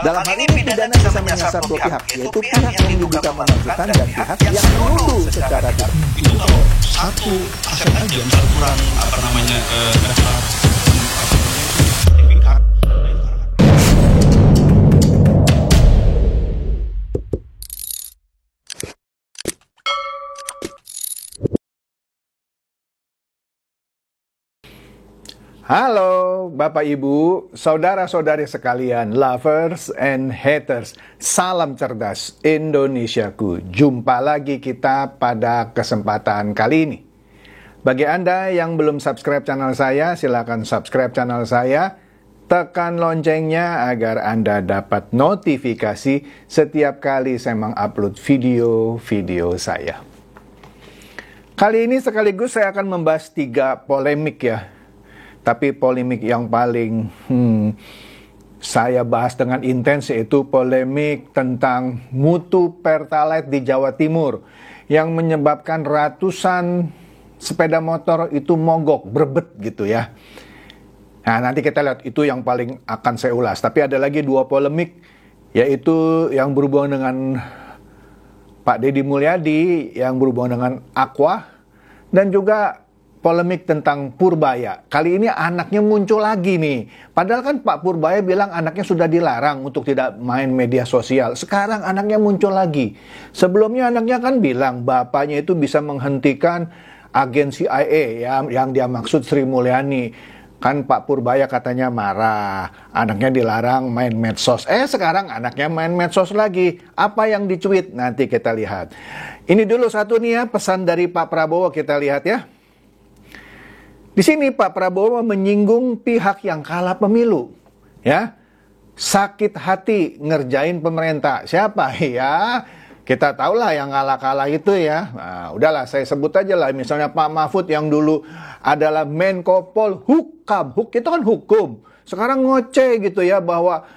Dalam hal ini pidana bisa menyasar dua pihak, yaitu pihak yang diduga menentukan dan pihak yang menuduh secara tidak. Itu kalau satu aset aja misal kurang daftar sertifikat. Halo Bapak Ibu, saudara-saudari sekalian, lovers and haters, salam cerdas Indonesiaku. Jumpa lagi kita pada kesempatan kali ini. Bagi Anda yang belum subscribe channel saya, silakan subscribe channel saya. Tekan loncengnya agar Anda dapat notifikasi setiap kali saya mengupload video-video saya. Kali ini sekaligus saya akan membahas 3 polemik ya. Tapi polemik yang paling saya bahas dengan intens yaitu polemik tentang mutu Pertalite di Jawa Timur yang menyebabkan ratusan sepeda motor itu mogok, berbet gitu ya. Nah, nanti kita lihat itu yang paling akan saya ulas. Tapi ada lagi 2 polemik, yaitu yang berhubungan dengan Pak Deddy Mulyadi, yang berhubungan dengan Aqua, dan juga polemik tentang Purbaya. Kali ini anaknya muncul lagi nih. Padahal kan Pak Purbaya bilang anaknya sudah dilarang untuk tidak main media sosial. Sekarang anaknya muncul lagi. Sebelumnya anaknya kan bilang bapaknya itu bisa menghentikan agen CIA ya, yang dia maksud Sri Mulyani. Kan Pak Purbaya katanya marah. Anaknya dilarang main medsos. Sekarang anaknya main medsos lagi. Apa yang dicuit? Nanti kita lihat. Ini dulu satu nih ya, pesan dari Pak Prabowo, kita lihat ya. Di sini Pak Prabowo menyinggung pihak yang kalah pemilu, ya, sakit hati ngerjain pemerintah. Siapa ya? Kita tahulah yang kalah itu ya. Nah, udahlah saya sebut aja lah, misalnya Pak Mahfud yang dulu adalah Menko Polhukam. Itu kan hukum. Sekarang ngoceh gitu ya bahwa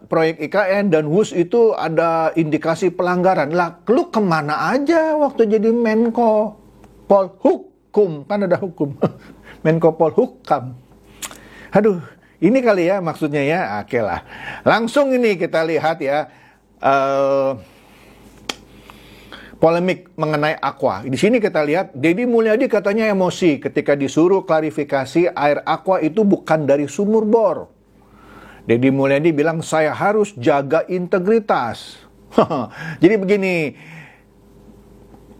proyek IKN dan WUS itu ada indikasi pelanggaran. Lah, lu kemana aja waktu jadi Menko Polhukam? Kan ada hukum. Menko Polhukam. Aduh, ini kali ya maksudnya ya. Oke lah. Langsung ini kita lihat ya. Polemik mengenai Aqua. Di sini kita lihat Deddy Mulyadi katanya emosi ketika disuruh klarifikasi air Aqua itu bukan dari sumur bor. Deddy Mulyadi bilang saya harus jaga integritas. Jadi begini,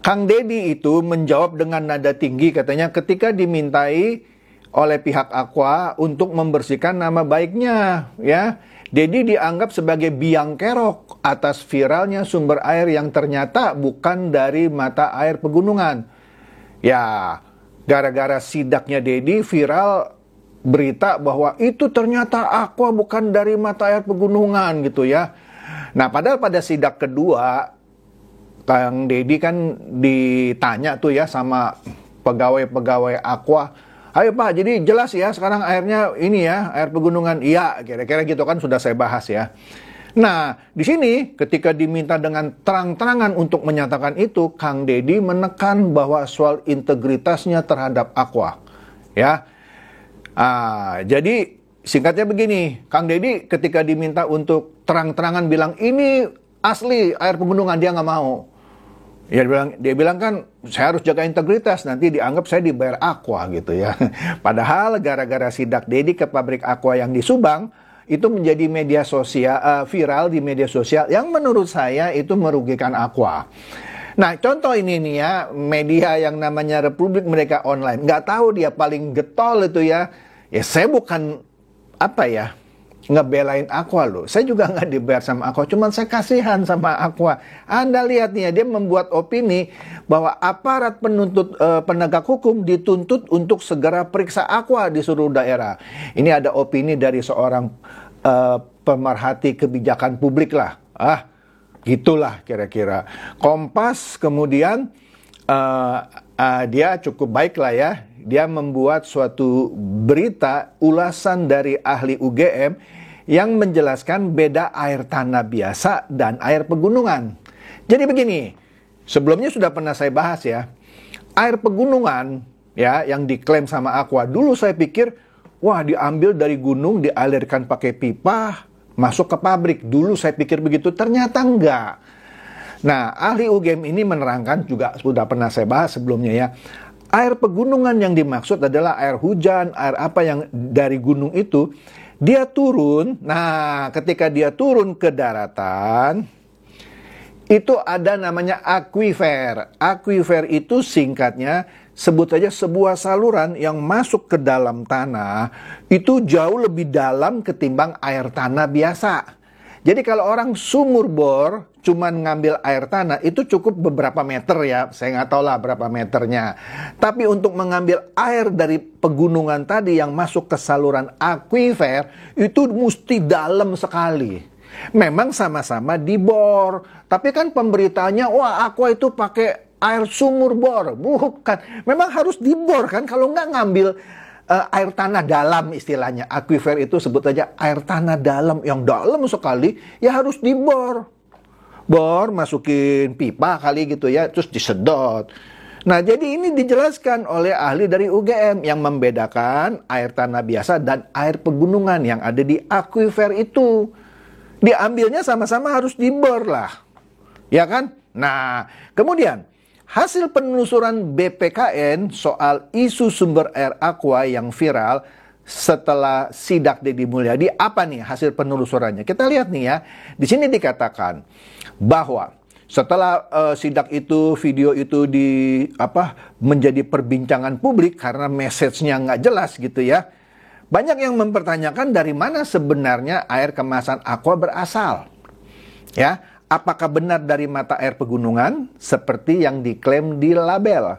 Kang Deddy itu menjawab dengan nada tinggi katanya ketika dimintai oleh pihak Aqua untuk membersihkan nama baiknya ya. Deddy dianggap sebagai biang kerok atas viralnya sumber air yang ternyata bukan dari mata air pegunungan. Ya, gara-gara sidaknya Deddy viral berita bahwa itu ternyata Aqua bukan dari mata air pegunungan gitu ya. Nah, padahal pada sidak kedua Kang Deddy kan ditanya tuh ya sama pegawai-pegawai Aqua. Ayo Pak, jadi jelas ya sekarang airnya ini ya, air pegunungan. Iya, kira-kira gitu kan sudah saya bahas ya. Nah, di sini ketika diminta dengan terang-terangan untuk menyatakan itu, Kang Deddy menekan bahwa soal integritasnya terhadap Aqua. Ya. Jadi singkatnya begini, Kang Deddy ketika diminta untuk terang-terangan bilang ini asli air pegunungan, dia nggak mau. Ya, dia bilang kan saya harus jaga integritas, nanti dianggap saya dibayar Aqua gitu ya. Padahal gara-gara sidak Deddy ke pabrik Aqua yang di Subang itu menjadi media sosial viral di media sosial yang menurut saya itu merugikan Aqua. Nah, contoh ini nih ya, media yang namanya Republik Merdeka Online, nggak tahu dia paling getol itu ya. Ya saya bukan ngebelain Aqua loh. Saya juga nggak dibayar sama Aqua, cuman saya kasihan sama Aqua. Anda lihat nih ya, dia membuat opini bahwa aparat penuntut penegak hukum dituntut untuk segera periksa Aqua di seluruh daerah. Ini ada opini dari seorang pemerhati kebijakan publik lah. Gitulah kira-kira. Kompas kemudian dia cukup baik lah ya. Dia membuat suatu berita ulasan dari ahli UGM yang menjelaskan beda air tanah biasa dan air pegunungan. Jadi begini, sebelumnya sudah pernah saya bahas ya, air pegunungan ya yang diklaim sama Aqua, dulu saya pikir wah diambil dari gunung, dialirkan pakai pipa, masuk ke pabrik. Dulu saya pikir begitu, ternyata enggak. Nah, ahli UGM ini menerangkan, juga sudah pernah saya bahas sebelumnya ya, air pegunungan yang dimaksud adalah air hujan, air apa yang dari gunung itu, dia turun. Nah, ketika dia turun ke daratan, itu ada namanya akuifer. Akuifer itu singkatnya, sebut saja sebuah saluran yang masuk ke dalam tanah, itu jauh lebih dalam ketimbang air tanah biasa. Jadi kalau orang sumur bor cuman ngambil air tanah itu cukup beberapa meter ya, saya nggak tahu lah berapa meternya. Tapi untuk mengambil air dari pegunungan tadi yang masuk ke saluran akuifer itu mesti dalam sekali. Memang sama-sama dibor, tapi kan pemberitaannya, wah aqua itu pakai air sumur bor. Bukan, memang harus dibor kan, kalau nggak ngambil air tanah dalam istilahnya. Akuifer itu sebut aja air tanah dalam, yang dalam sekali, ya harus dibor. Bor, masukin pipa kali gitu ya, terus disedot. Nah, jadi ini dijelaskan oleh ahli dari UGM yang membedakan air tanah biasa dan air pegunungan yang ada di akuifer itu. Diambilnya sama-sama harus dibor lah. Ya kan? Nah, kemudian hasil penelusuran BPKN soal isu sumber air aqua yang viral setelah sidak Deddy Mulyadi, apa nih hasil penelusurannya? Kita lihat nih ya. Di sini dikatakan bahwa setelah sidak itu, video itu menjadi perbincangan publik karena message-nya nggak jelas gitu ya. Banyak yang mempertanyakan dari mana sebenarnya air kemasan aqua berasal. Ya, apakah benar dari mata air pegunungan seperti yang diklaim di label?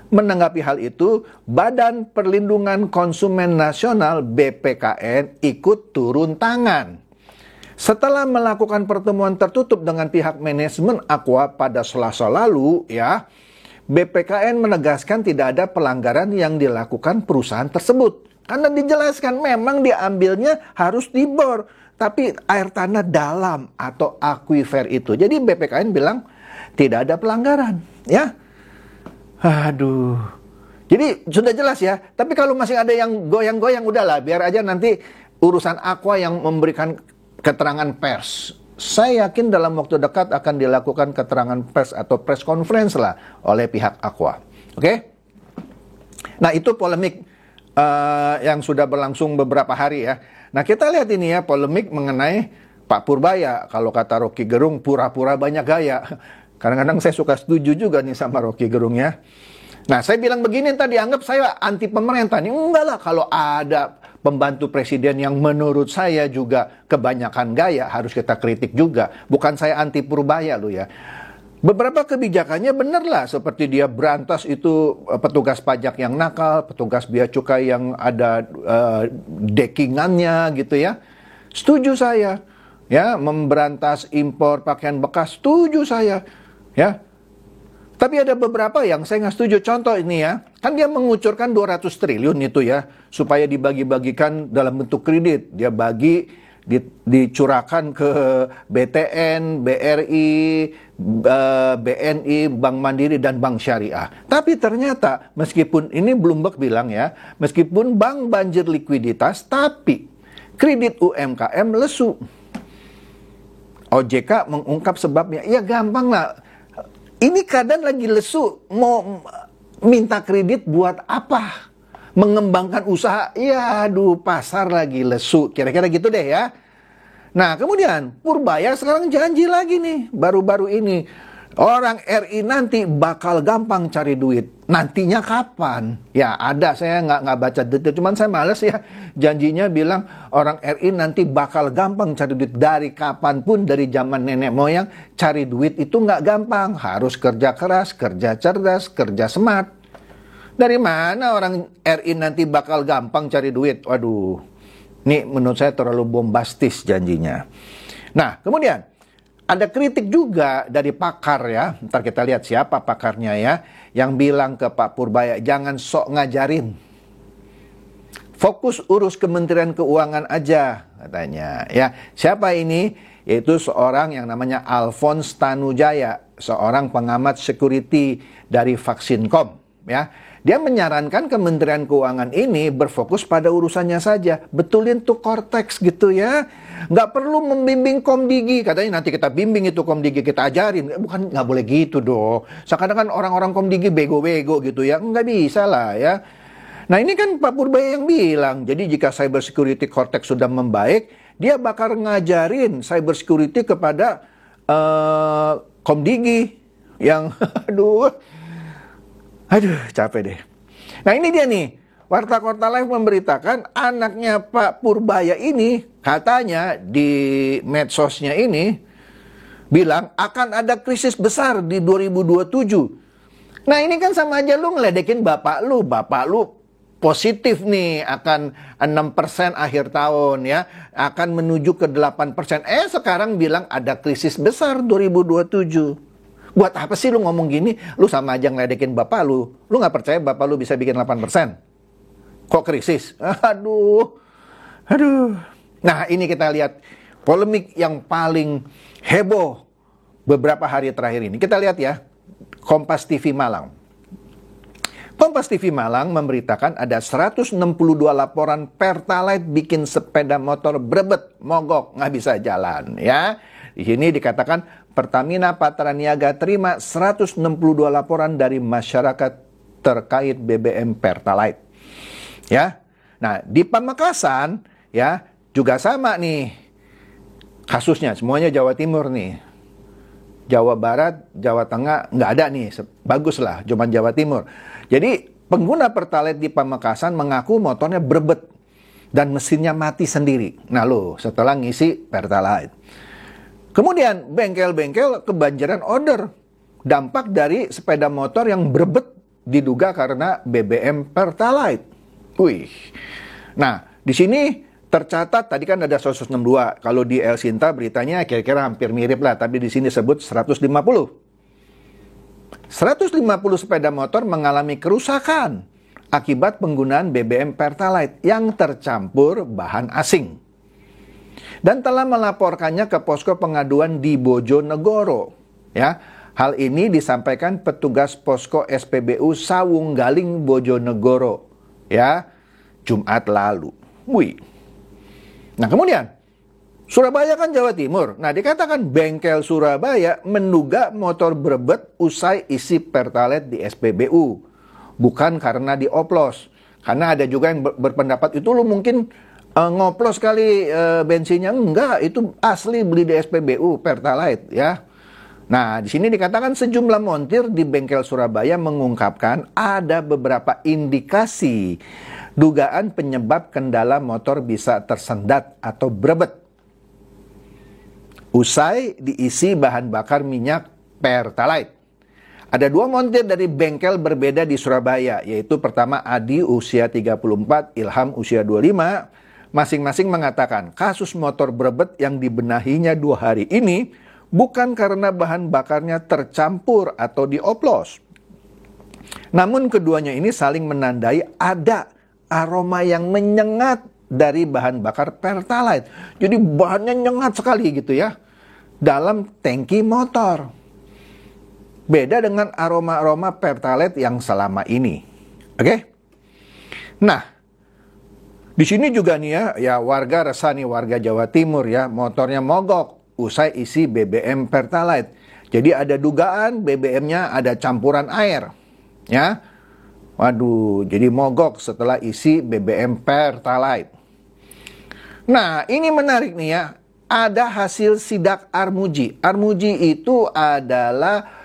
Menanggapi hal itu, Badan Perlindungan Konsumen Nasional BPKN ikut turun tangan. Setelah melakukan pertemuan tertutup dengan pihak manajemen Aqua pada Selasa lalu, ya, BPKN menegaskan tidak ada pelanggaran yang dilakukan perusahaan tersebut. Karena dijelaskan memang diambilnya harus dibor, tapi air tanah dalam atau akuifer itu. Jadi BPKN bilang tidak ada pelanggaran, ya. Aduh. Jadi sudah jelas ya. Tapi kalau masih ada yang goyang-goyang, udahlah, biar aja nanti urusan Aqua yang memberikan keterangan pers. Saya yakin dalam waktu dekat akan dilakukan keterangan pers atau press conference lah oleh pihak Aqua. Oke? Nah, itu polemik yang sudah berlangsung beberapa hari ya. Nah, kita lihat ini ya, polemik mengenai Pak Purbaya. Kalau kata Rocky Gerung, pura-pura banyak gaya. Kadang-kadang saya suka setuju juga nih sama Rocky Gerung ya. Nah, saya bilang begini, tadi anggap saya anti pemerintah. Nih, enggak lah, kalau ada pembantu presiden yang menurut saya juga kebanyakan gaya, harus kita kritik juga. Bukan saya anti Purbaya loh ya. Beberapa kebijakannya benar lah, seperti dia berantas itu petugas pajak yang nakal, petugas bea cukai yang ada dekingannya gitu ya. Setuju saya. Ya, memberantas impor pakaian bekas, setuju saya. Ya. Tapi ada beberapa yang saya nggak setuju. Contoh ini ya, kan dia mengucurkan 200 triliun itu ya, supaya dibagi-bagikan dalam bentuk kredit. Dia bagi, dicurahkan ke BTN, BRI, BNI, Bank Mandiri, dan Bank Syariah. Tapi ternyata, meskipun ini Bloomberg bilang ya, meskipun bank banjir likuiditas, tapi kredit UMKM lesu. OJK mengungkap sebabnya. Ya gampang lah. Ini keadaan lagi lesu, mau minta kredit buat apa? Mengembangkan usaha, ya aduh pasar lagi lesu, kira-kira gitu deh ya. Nah kemudian Purbaya sekarang janji lagi nih, baru-baru ini, orang RI nanti bakal gampang cari duit. Nantinya kapan? Ya ada, saya nggak baca detail, cuman saya males ya. Janjinya bilang orang RI nanti bakal gampang cari duit. Dari kapanpun, dari zaman nenek moyang, cari duit itu nggak gampang. Harus kerja keras, kerja cerdas, kerja smart. Dari mana orang RI nanti bakal gampang cari duit? Waduh, ini menurut saya terlalu bombastis janjinya. Nah, kemudian ada kritik juga dari pakar ya. Ntar kita lihat siapa pakarnya ya. Yang bilang ke Pak Purbaya, jangan sok ngajarin. Fokus urus Kementerian Keuangan aja, katanya. Ya, siapa ini? Yaitu seorang yang namanya Alphonse Tanujaya, seorang pengamat security dari Vaksincom. ya. Dia menyarankan Kementerian Keuangan ini berfokus pada urusannya saja. Betulin tuh Kortex gitu ya. Nggak perlu membimbing Komdigi. Katanya nanti kita bimbing itu Komdigi, kita ajarin. Bukan, nggak boleh gitu dong. Sekarang kan orang-orang Komdigi bego-bego gitu ya. Nggak bisa lah ya. Nah ini kan Pak Purbaya yang bilang. Jadi jika cyber security Kortex sudah membaik, dia bakal ngajarin cyber security kepada Komdigi. Yang aduh, capek deh. Nah ini dia nih, Warta Kota Live memberitakan anaknya Pak Purbaya ini, katanya di medsosnya ini, bilang akan ada krisis besar di 2027. Nah ini kan sama aja lu ngeledekin bapak lu positif nih akan 6% akhir tahun ya, akan menuju ke 8%. Sekarang bilang ada krisis besar 2027. Buat apa sih lu ngomong gini? Lu sama aja ngeledekin bapak lu. Lu gak percaya bapak lu bisa bikin 8%? Kok krisis? Aduh. Nah ini kita lihat polemik yang paling heboh beberapa hari terakhir ini. Kita lihat ya, Kompas TV Malang. Kompas TV Malang memberitakan ada 162 laporan Pertalite bikin sepeda motor brebet, mogok, nggak bisa jalan ya. Di sini dikatakan Pertamina Patraniaga terima 162 laporan dari masyarakat terkait BBM Pertalite. Ya. Nah, di Pamekasan ya juga sama nih kasusnya, semuanya Jawa Timur nih. Jawa Barat, Jawa Tengah nggak ada nih. Bagus lah, cuma Jawa Timur. Jadi, pengguna Pertalite di Pamekasan mengaku motornya berbet dan mesinnya mati sendiri. Nah, setelah ngisi Pertalite. Kemudian bengkel-bengkel kebanjiran order. Dampak dari sepeda motor yang berbet diduga karena BBM Pertalite. Wih. Nah, di sini tercatat tadi kan ada 162. Kalau di El Sinta beritanya kira-kira hampir mirip lah, tapi di sini sebut 150. 150 sepeda motor mengalami kerusakan akibat penggunaan BBM Pertalite yang tercampur bahan asing. Dan telah melaporkannya ke posko pengaduan di Bojonegoro. Ya, hal ini disampaikan petugas posko SPBU Sawunggaling Bojonegoro. Ya, Jumat lalu. Wih. Nah kemudian Surabaya kan Jawa Timur. Nah dikatakan bengkel Surabaya menduga motor berbet usai isi Pertalite di SPBU. Bukan karena dioplos. Karena ada juga yang berpendapat itu lu mungkin ngoplos kali bensinnya. Enggak, itu asli beli di SPBU Pertalite ya. Nah, di sini dikatakan sejumlah montir di bengkel Surabaya mengungkapkan ada beberapa indikasi dugaan penyebab kendala motor bisa tersendat atau berebet usai diisi bahan bakar minyak Pertalite. Ada dua montir dari bengkel berbeda di Surabaya, yaitu pertama Adi usia 34, Ilham usia 25. Masing-masing mengatakan kasus motor berebet yang dibenahinya 2 hari ini bukan karena bahan bakarnya tercampur atau dioplos. Namun keduanya ini saling menandai ada aroma yang menyengat dari bahan bakar Pertalite. Jadi bahannya nyengat sekali gitu ya dalam tangki motor. Beda dengan aroma-aroma Pertalite yang selama ini. Oke? Nah, di sini juga nih ya warga resah nih, warga Jawa Timur ya, motornya mogok usai isi BBM Pertalite. Jadi ada dugaan BBM-nya ada campuran air. Ya. Waduh, jadi mogok setelah isi BBM Pertalite. Nah, ini menarik nih ya. Ada hasil sidak Armuji. Armuji itu adalah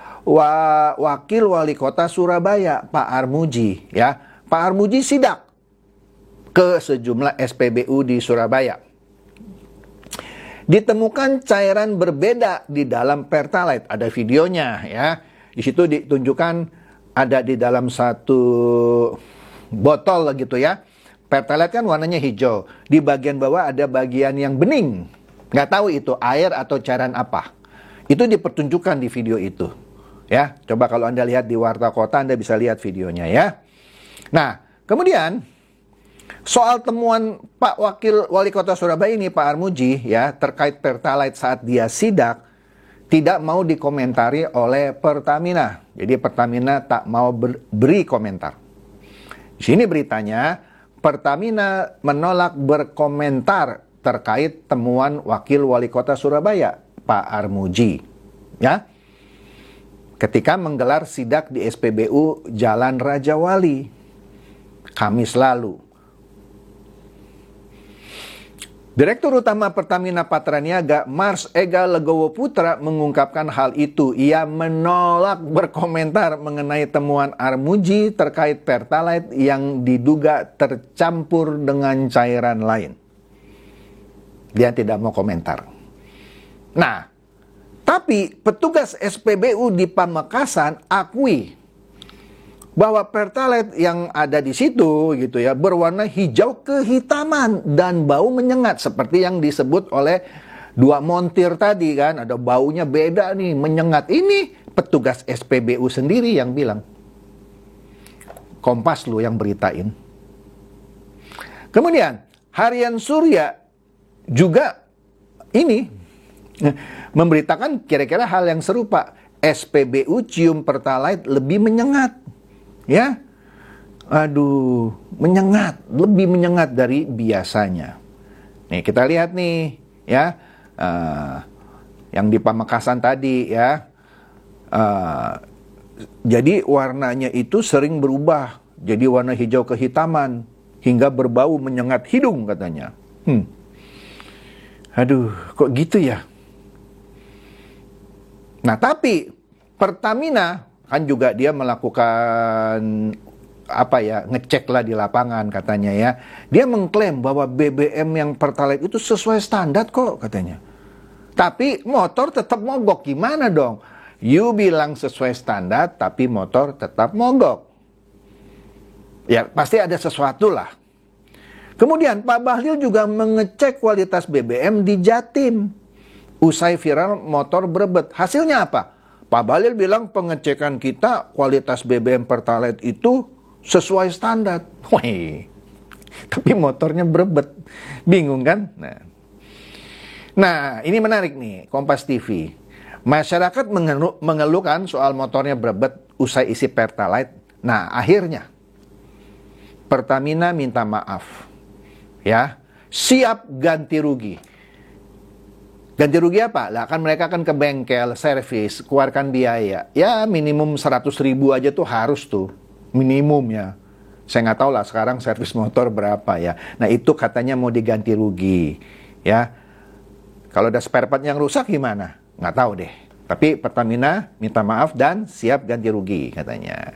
wakil wali kota Surabaya, Pak Armuji ya. Pak Armuji sidak ke sejumlah SPBU di Surabaya. Ditemukan cairan berbeda di dalam Pertalite. Ada videonya ya. Di situ ditunjukkan ada di dalam satu botol gitu ya. Pertalite kan warnanya hijau. Di bagian bawah ada bagian yang bening. Nggak tahu itu air atau cairan apa. Itu dipertunjukkan di video itu. Ya, coba kalau Anda lihat di Warta Kota Anda bisa lihat videonya ya. Nah, kemudian soal temuan Pak Wakil Wali Kota Surabaya ini, Pak Armuji, ya, terkait Pertalite saat dia sidak, tidak mau dikomentari oleh Pertamina. Jadi Pertamina tak mau beri komentar. Di sini beritanya, Pertamina menolak berkomentar terkait temuan Wakil Wali Kota Surabaya, Pak Armuji. Ya, ketika menggelar sidak di SPBU Jalan Raja Wali, Kamis lalu. Direktur Utama Pertamina Patraniaga, Mars Ega Legowo Putra mengungkapkan hal itu. Ia menolak berkomentar mengenai temuan Armuji terkait Pertalite yang diduga tercampur dengan cairan lain. Dia tidak mau komentar. Nah, tapi petugas SPBU di Pamekasan akui bahwa Pertalite yang ada di situ gitu ya berwarna hijau kehitaman dan bau menyengat seperti yang disebut oleh dua montir tadi kan, ada baunya beda nih, menyengat. Ini petugas SPBU sendiri yang bilang. Kompas lu yang beritain. Kemudian Harian Surya juga ini memberitakan kira-kira hal yang serupa. SPBU cium Pertalite lebih menyengat. Ya, aduh, menyengat, lebih menyengat dari biasanya. Nih kita lihat nih, ya, yang di Pamekasan tadi, ya. Jadi warnanya itu sering berubah, jadi warna hijau kehitaman hingga berbau menyengat hidung katanya. Aduh, kok gitu ya? Nah, tapi Pertamina kan juga dia melakukan ngecek lah di lapangan katanya ya. Dia mengklaim bahwa BBM yang Pertalite itu sesuai standar kok katanya. Tapi motor tetap mogok, gimana dong? You bilang sesuai standar tapi motor tetap mogok. Ya pasti ada sesuatu lah. Kemudian Pak Bahlil juga mengecek kualitas BBM di Jatim. Usai viral motor berebet. Hasilnya apa? Pak Bahlil bilang pengecekan kita kualitas BBM Pertalite itu sesuai standar. Wih, tapi motornya berebet. Bingung kan? Nah, ini menarik nih, Kompas TV. Masyarakat mengeluhkan soal motornya berebet usai isi Pertalite. Nah, akhirnya Pertamina minta maaf. Ya, siap ganti rugi. Ganti rugi apa? Lah kan mereka kan ke bengkel, servis, keluarkan biaya. Ya minimum 100.000 aja tuh harus tuh. Minimum ya. Saya nggak tahu lah sekarang servis motor berapa ya. Nah itu katanya mau diganti rugi. Ya. Kalau ada spare part yang rusak gimana? Nggak tahu deh. Tapi Pertamina minta maaf dan siap ganti rugi katanya.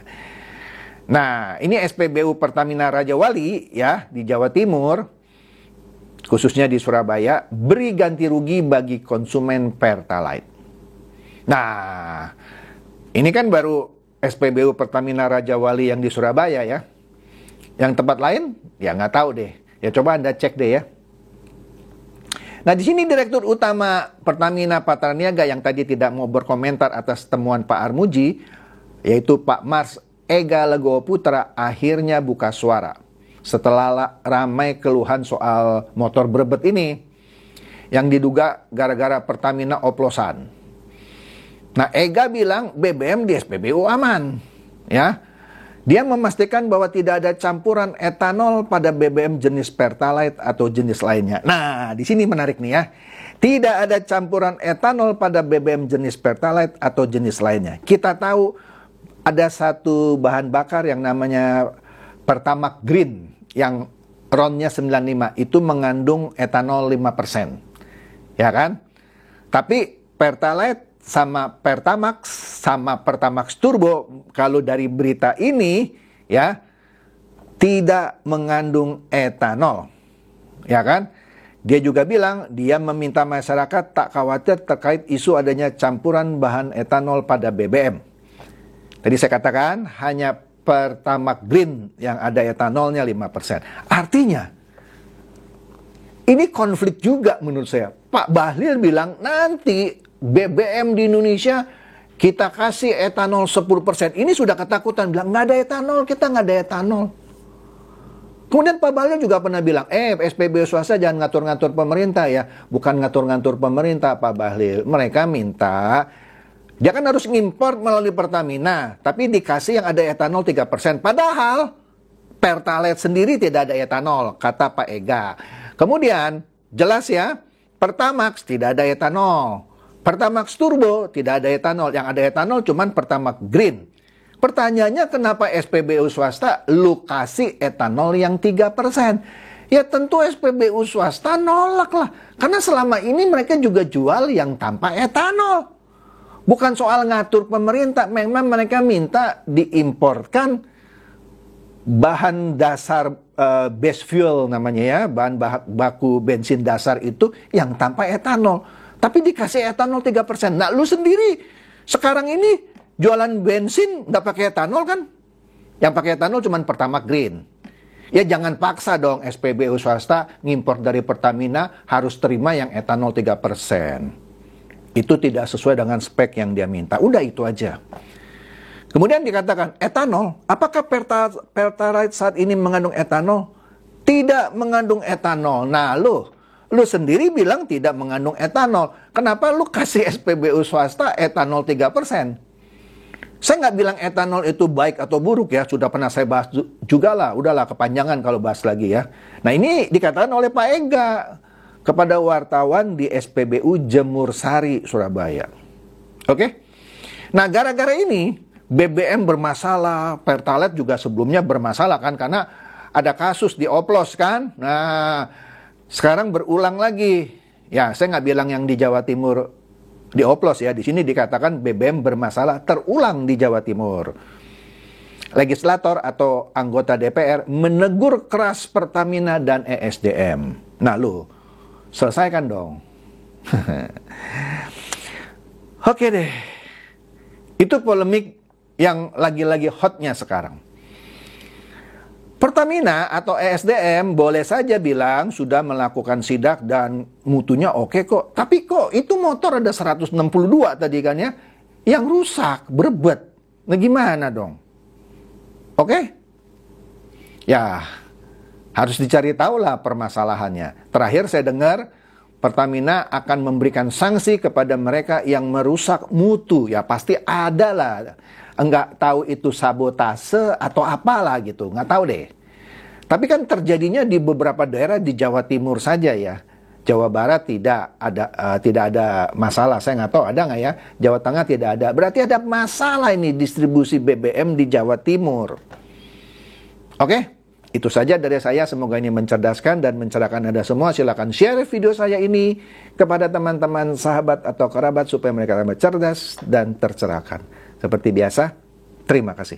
Nah ini SPBU Pertamina Raja Wali ya di Jawa Timur. Khususnya di Surabaya, beri ganti rugi bagi konsumen Pertalite. Nah, ini kan baru SPBU Pertamina Raja Wali yang di Surabaya ya. Yang tempat lain, ya nggak tahu deh. Ya coba Anda cek deh ya. Nah, di sini Direktur Utama Pertamina Patraniaga yang tadi tidak mau berkomentar atas temuan Pak Armuji, yaitu Pak Mars Ega Legowo Putra, akhirnya buka suara. Setelah ramai keluhan soal motor berebet ini yang diduga gara-gara Pertamina oplosan. Nah, Ega bilang BBM di SPBU aman, ya. Dia memastikan bahwa tidak ada campuran etanol pada BBM jenis Pertalite atau jenis lainnya. Nah, di sini menarik nih ya. Tidak ada campuran etanol pada BBM jenis Pertalite atau jenis lainnya. Kita tahu ada satu bahan bakar yang namanya Pertamax Green yang RON-nya 95 itu mengandung etanol 5%. Ya kan? Tapi Pertalite sama Pertamax sama Pertamax Turbo kalau dari berita ini ya tidak mengandung etanol. Ya kan? Dia juga bilang dia meminta masyarakat tak khawatir terkait isu adanya campuran bahan etanol pada BBM. Tadi saya katakan hanya Pertamax Green yang ada etanolnya 5%. Artinya, ini konflik juga menurut saya. Pak Bahlil bilang nanti BBM di Indonesia kita kasih etanol 10%. Ini sudah ketakutan, bilang nggak ada etanol, kita nggak ada etanol. Kemudian Pak Bahlil juga pernah bilang, SPBU swasta jangan ngatur-ngatur pemerintah ya. Bukan ngatur-ngatur pemerintah Pak Bahlil. Mereka minta, dia kan harus ngimport melalui Pertamina, tapi dikasih yang ada etanol 3%. Padahal Pertalite sendiri tidak ada etanol, kata Pak Ega. Kemudian, jelas ya, Pertamax tidak ada etanol. Pertamax Turbo tidak ada etanol. Yang ada etanol cuman Pertamax Green. Pertanyaannya kenapa SPBU swasta lu kasih etanol yang 3%? Ya tentu SPBU swasta nolak lah. Karena selama ini mereka juga jual yang tanpa etanol. Bukan soal ngatur pemerintah. Memang mereka minta diimportkan bahan dasar base fuel namanya ya. Bahan baku bensin dasar itu yang tanpa etanol. Tapi dikasih etanol 3%. Nah lu sendiri sekarang ini jualan bensin nggak pakai etanol kan? Yang pakai etanol cuma Pertamax Green. Ya jangan paksa dong SPBU swasta ngimpor dari Pertamina harus terima yang etanol 3%. Itu tidak sesuai dengan spek yang dia minta. Udah itu aja. Kemudian dikatakan etanol. Apakah Pertalite saat ini mengandung etanol? Tidak mengandung etanol. Nah lu sendiri bilang tidak mengandung etanol. Kenapa lu kasih SPBU swasta etanol 3%? Saya nggak bilang etanol itu baik atau buruk ya, sudah pernah saya bahas juga lah, udahlah kepanjangan kalau bahas lagi ya. Nah ini dikatakan oleh Pak Ega kepada wartawan di SPBU Jemur Sari, Surabaya. Oke? Nah gara-gara ini BBM bermasalah, Pertalite juga sebelumnya bermasalah kan, karena ada kasus dioplos kan. Nah sekarang berulang lagi. Ya saya nggak bilang yang di Jawa Timur dioplos ya, di sini dikatakan BBM bermasalah terulang di Jawa Timur. Legislator atau anggota DPR menegur keras Pertamina dan ESDM. Nah lu, selesaikan dong. Oke deh, itu polemik yang lagi-lagi hotnya sekarang. Pertamina atau ESDM boleh saja bilang sudah melakukan sidak dan mutunya oke kok. Tapi kok itu motor ada 162 tadi kan ya, yang rusak, berebet. Nah gimana dong? Oke? Ya, harus dicari tahu lah permasalahannya. Terakhir saya dengar Pertamina akan memberikan sanksi kepada mereka yang merusak mutu. Ya pasti ada lah. Enggak tahu itu sabotase atau apalah gitu. Enggak tahu deh. Tapi kan terjadinya di beberapa daerah di Jawa Timur saja ya. Jawa Barat tidak ada masalah. Saya nggak tahu ada nggak ya. Jawa Tengah tidak ada. Berarti ada masalah ini distribusi BBM di Jawa Timur. Oke? Itu saja dari saya. Semoga ini mencerdaskan dan mencerahkan Anda semua. Silakan share video saya ini kepada teman-teman, sahabat atau kerabat supaya mereka tambah cerdas dan tercerahkan. Seperti biasa, terima kasih.